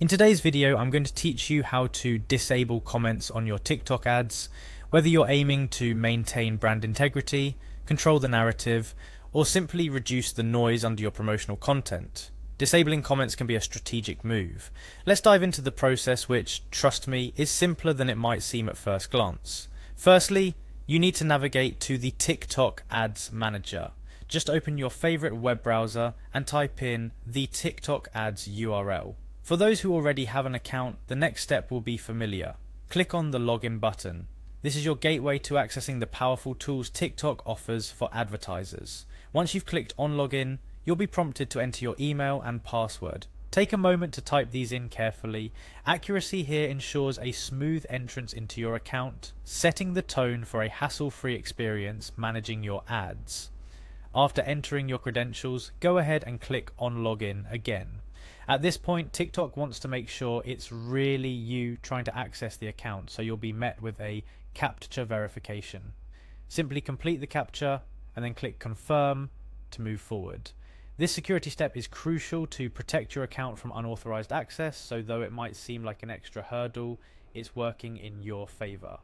In today's video, I'm going to teach you how to disable comments on your TikTok ads, whether you're aiming to maintain brand integrity, control the narrative, or simply reduce the noise under your promotional content. Disabling comments can be a strategic move. Let's dive into the process, which, trust me, is simpler than it might seem at first glance. Firstly, you need to navigate to the TikTok Ads Manager. Just open your favorite web browser and type in the TikTok Ads URL. For those who already have an account, the next step will be familiar. Click on the login button. This is your gateway to accessing the powerful tools TikTok offers for advertisers. Once you've clicked on login, you'll be prompted to enter your email and password. Take a moment to type these in carefully. Accuracy here ensures a smooth entrance into your account, setting the tone for a hassle-free experience managing your ads. After entering your credentials, go ahead and click on login again. At this point, TikTok wants to make sure it's really you trying to access the account, so you'll be met with a CAPTCHA verification. Simply complete the CAPTCHA and then click confirm to move forward. This security step is crucial to protect your account from unauthorized access, so though it might seem like an extra hurdle, it's working in your favor.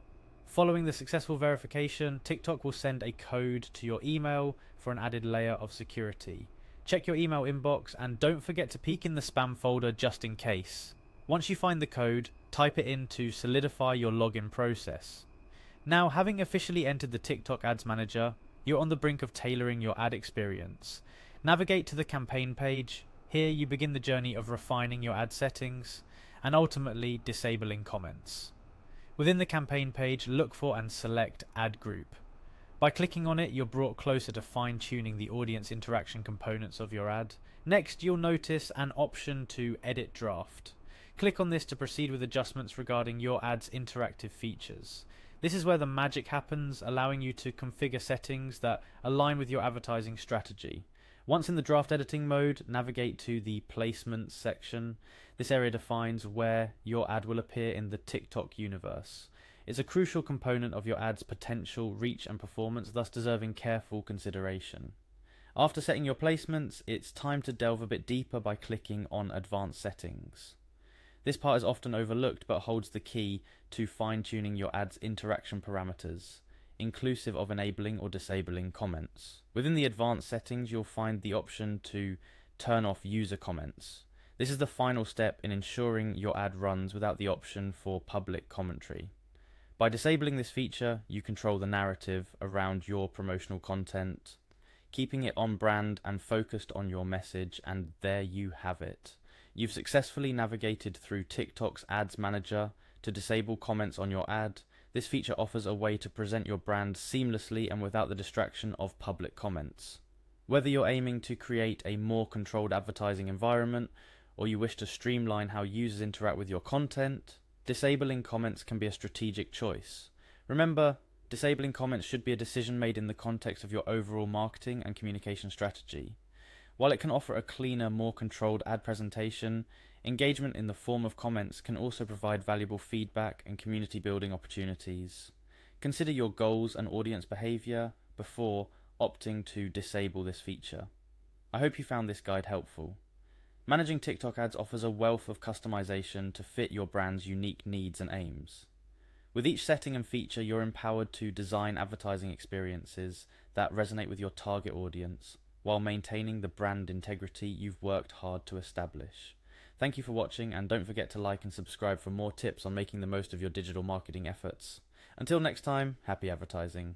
Following the successful verification, TikTok will send a code to your email for an added layer of security. Check your email inbox and don't forget to peek in the spam folder just in case. Once you find the code, type it in to solidify your login process. Now, having officially entered the TikTok Ads Manager, you're on the brink of tailoring your ad experience. Navigate to the campaign page. Here you begin the journey of refining your ad settings and ultimately disabling comments. Within the campaign page, look for and select Ad Group. By clicking on it, you're brought closer to fine-tuning the audience interaction components of your ad. Next, you'll notice an option to Edit Draft. Click on this to proceed with adjustments regarding your ad's interactive features. This is where the magic happens, allowing you to configure settings that align with your advertising strategy. Once in the draft editing mode, navigate to the Placements section. This area defines where your ad will appear in the TikTok universe. It's a crucial component of your ad's potential reach and performance, thus deserving careful consideration. After setting your placements, it's time to delve a bit deeper by clicking on Advanced Settings. This part is often overlooked but holds the key to fine-tuning your ad's interaction parameters, inclusive of enabling or disabling comments. Within the advanced settings, you'll find the option to turn off user comments. This is the final step in ensuring your ad runs without the option for public commentary. By disabling this feature, you control the narrative around your promotional content, keeping it on brand and focused on your message, and there you have it. You've successfully navigated through TikTok's Ads Manager to disable comments on your ad. This feature offers a way to present your brand seamlessly and without the distraction of public comments. Whether you're aiming to create a more controlled advertising environment or you wish to streamline how users interact with your content, disabling comments can be a strategic choice. Remember, disabling comments should be a decision made in the context of your overall marketing and communication strategy. While it can offer a cleaner, more controlled ad presentation, engagement in the form of comments can also provide valuable feedback and community building opportunities. Consider your goals and audience behavior before opting to disable this feature. I hope you found this guide helpful. Managing TikTok ads offers a wealth of customization to fit your brand's unique needs and aims. With each setting and feature, you're empowered to design advertising experiences that resonate with your target audience, while maintaining the brand integrity you've worked hard to establish. Thank you for watching, and don't forget to like and subscribe for more tips on making the most of your digital marketing efforts. Until next time, happy advertising.